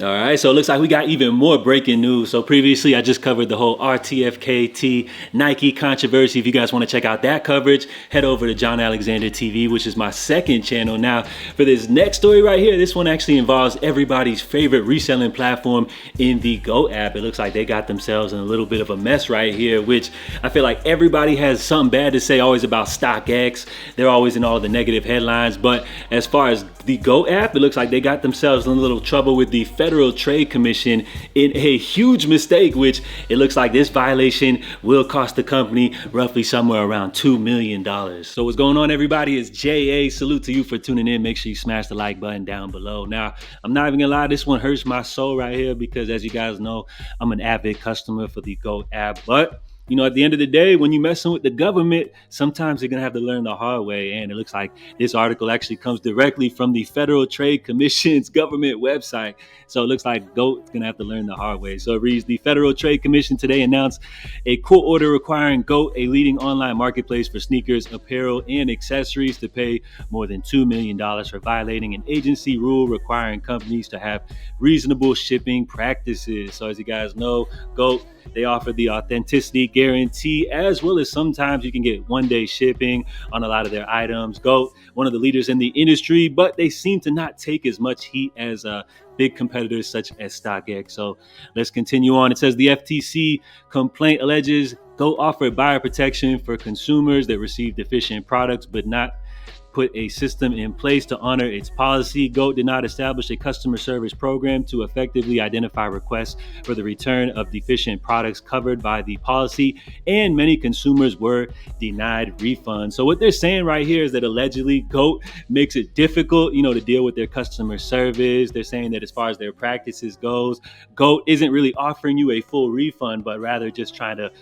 All right, so it looks like we got even more breaking news. So previously, I just covered the whole RTFKT Nike controversy. If you guys want to check out that coverage, head over to John Alexander TV, which is my second channel. Now, for this next story right here, this one actually involves everybody's favorite reselling platform in the GOAT app. It looks like they got themselves in a little bit of a mess right here, which I feel like everybody has something bad to say always about StockX. They're always in all the negative headlines. But as far as the GOAT app, it looks like they got themselves in a little trouble with the Federal Trade Commission in a huge mistake, which it looks like this violation will cost the company roughly somewhere around $2 million. So what's going on, everybody? It's JA. Salute to you for tuning in. Make sure you smash the like button down below. Now, I'm not even gonna lie, this one hurts my soul right here because, as you guys know, I'm an avid customer for the GOAT app. But you know, at the end of the day, when you're messing with the government, sometimes you're going to have to learn the hard way. And it looks like this article actually comes directly from the Federal Trade Commission's government website. So it looks like GOAT is going to have to learn the hard way. So it reads, the Federal Trade Commission today announced a court order requiring GOAT, a leading online marketplace for sneakers, apparel, and accessories, to pay more than $2 million for violating an agency rule requiring companies to have reasonable shipping practices. So as you guys know, GOAT, they offer the authenticity guarantee, as well as sometimes you can get one-day shipping on a lot of their items. GOAT, one of the leaders in the industry, but they seem to not take as much heat as big competitors such as StockX. So let's continue on. It says the FTC complaint alleges GOAT offered buyer protection for consumers that receive deficient products, but not put a system in place to honor its policy. GOAT did not establish a customer service program to effectively identify requests for the return of deficient products covered by the policy, and many consumers were denied refunds. So what they're saying right here is that allegedly GOAT makes it difficult, to deal with their customer service. They're saying that as far as their practices goes, GOAT isn't really offering you a full refund, but rather just trying to,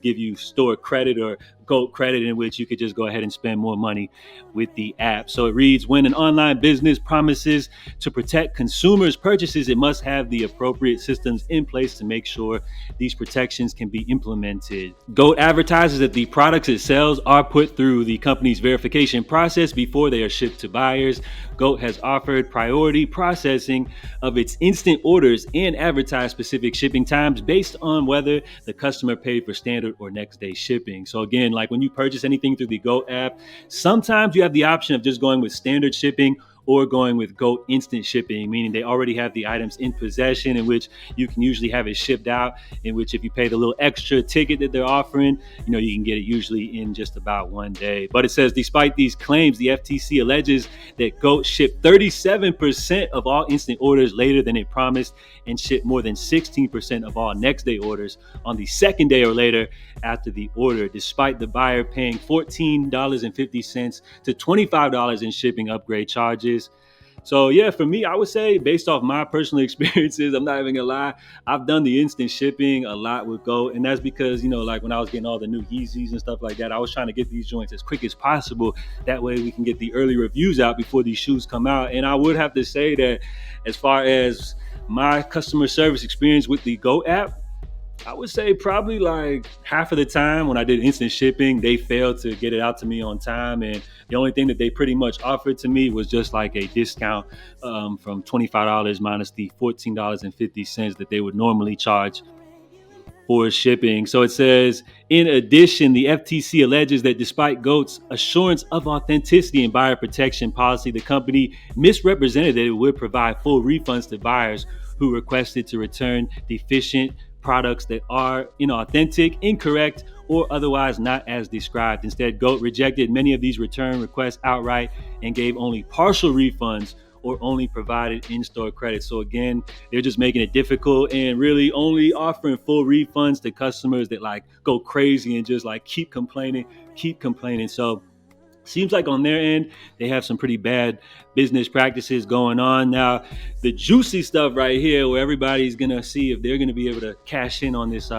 give you store credit or GOAT credit, in which you could just go ahead and spend more money with the app. So it reads, when an online business promises to protect consumers' purchases, it must have the appropriate systems in place to make sure these protections can be implemented. GOAT advertises that the products it sells are put through the company's verification process before they are shipped to buyers. GOAT has offered priority processing of its instant orders and advertised specific shipping times based on whether the customer paid for standard or next day shipping. So again, like when you purchase anything through the GOAT app, sometimes you have the option of just going with standard shipping or going with GOAT instant shipping, meaning they already have the items in possession, in which you can usually have it shipped out, in which if you pay the little extra ticket that they're offering, you can get it usually in just about one day. But it says, despite these claims, the FTC alleges that GOAT shipped 37% of all instant orders later than it promised, and shipped more than 16% of all next day orders on the second day or later after the order, despite the buyer paying $14.50 to $25 in shipping upgrade charges. So yeah, for me, I would say, based off my personal experiences, I'm not even gonna lie, I've done the instant shipping a lot with GOAT, and that's because, like when I was getting all the new Yeezys and stuff like that, I was trying to get these joints as quick as possible. That way we can get the early reviews out before these shoes come out. And I would have to say that as far as my customer service experience with the GOAT app, I would say probably like half of the time when I did instant shipping, they failed to get it out to me on time. And the only thing that they pretty much offered to me was just like a discount from $25 minus the $14.50 that they would normally charge for shipping. So it says, in addition, the FTC alleges that despite GOAT's assurance of authenticity and buyer protection policy, the company misrepresented that it would provide full refunds to buyers who requested to return deficient products that are inauthentic, incorrect, or otherwise not as described. Instead, GOAT rejected many of these return requests outright and gave only partial refunds or only provided in-store credit. So again, they're just making it difficult and really only offering full refunds to customers that like go crazy and just like keep complaining. So seems like on their end, they have some pretty bad business practices going on. Now, the juicy stuff right here, where everybody's going to see if they're going to be able to cash in on this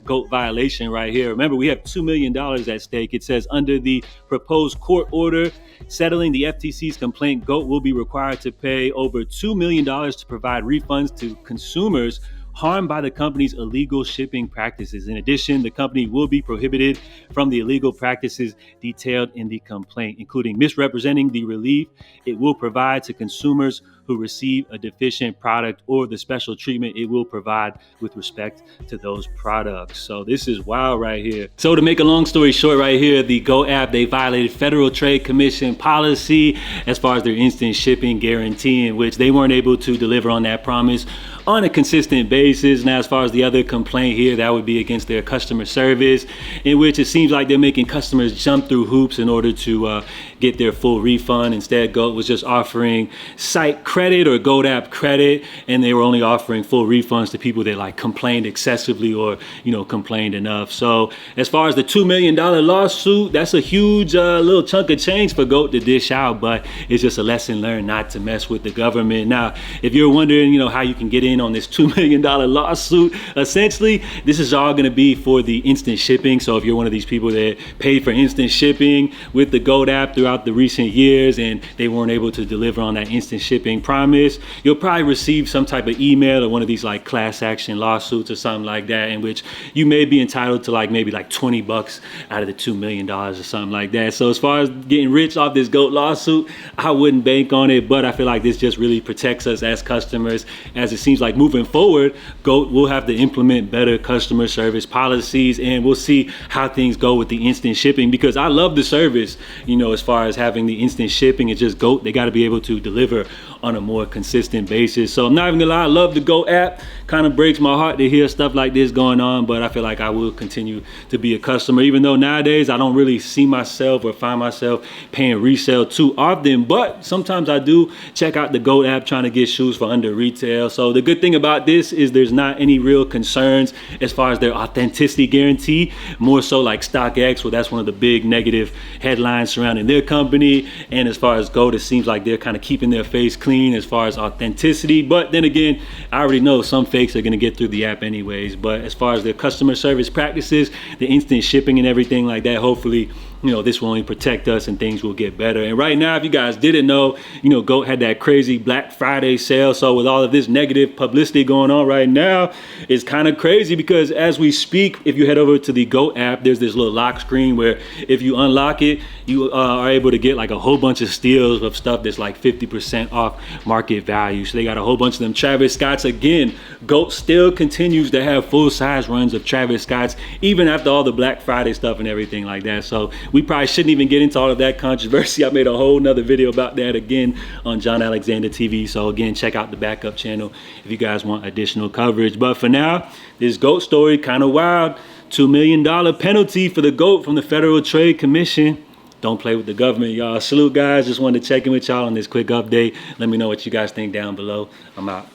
GOAT violation right here. Remember, we have $2 million at stake. It says, under the proposed court order settling the FTC's complaint, GOAT will be required to pay over $2 million to provide refunds to consumers harmed by the company's illegal shipping practices. In addition, the company will be prohibited from the illegal practices detailed in the complaint, including misrepresenting the relief it will provide to consumers who receive a deficient product or the special treatment it will provide with respect to those products. So this is wild right here. So to make a long story short right here, the Go app, they violated Federal Trade Commission policy as far as their instant shipping guarantee, in which they weren't able to deliver on that promise on a consistent basis. Now, as far as the other complaint here, that would be against their customer service, in which it seems like they're making customers jump through hoops in order to get their full refund. Instead, GOAT was just offering site credit or GOAT app credit, and they were only offering full refunds to people that like complained excessively or, you know, complained enough. So as far as the $2 million lawsuit, that's a huge little chunk of change for GOAT to dish out, but it's just a lesson learned not to mess with the government. Now, if you're wondering, you know, how you can get in on this $2 million lawsuit, essentially, this is all going to be for the instant shipping. So if you're one of these people that paid for instant shipping with the GOAT app throughout the recent years and they weren't able to deliver on that instant shipping promise, you'll probably receive some type of email or one of these like class action lawsuits or something like that, in which you may be entitled to like maybe like $20 out of the $2 million or something like that. So as far as getting rich off this GOAT lawsuit, I wouldn't bank on it, but I feel like this just really protects us as customers, as it seems like moving forward, GOAT will have to implement better customer service policies, and we'll see how things go with the instant shipping, because I love the service, you know, as far as having the instant shipping. It's just GOAT, they got to be able to deliver on a more consistent basis. So I'm not even gonna lie, I love the GOAT app. Kind of breaks my heart to hear stuff like this going on, but I feel like I will continue to be a customer, even though nowadays I don't really see myself or find myself paying resale too often, but sometimes I do check out the GOAT app trying to get shoes for under retail. So the good thing about this is there's not any real concerns as far as their authenticity guarantee, more so like StockX, well, that's one of the big negative headlines surrounding their company. And as far as GOAT, it seems like they're kind of keeping their face clean as far as authenticity. But then again, I already know some fakes are going to get through the app anyways. But as far as their customer service practices, the instant shipping and everything like that, hopefully, you know, this will only protect us and things will get better. And right now, if you guys didn't know, you know, GOAT had that crazy Black Friday sale. So with all of this negative publicity going on right now, it's kind of crazy, because as we speak, if you head over to the GOAT app, there's this little lock screen where if you unlock it, you are able to get like a whole bunch of steals of stuff that's like 50% off market value. So they got a whole bunch of them Travis Scotts. Again, GOAT still continues to have full size runs of Travis Scotts, even after all the Black Friday stuff and everything like that. So we probably shouldn't even get into all of that controversy. I made a whole nother video about that again on John Alexander TV. So again, check out the backup channel if you guys want additional coverage. But for now, this GOAT story, kind of wild. $2 million penalty for the GOAT from the Federal Trade Commission. Don't play with the government, y'all. Salute, guys. Just wanted to check in with y'all on this quick update. Let me know what you guys think down below. I'm out.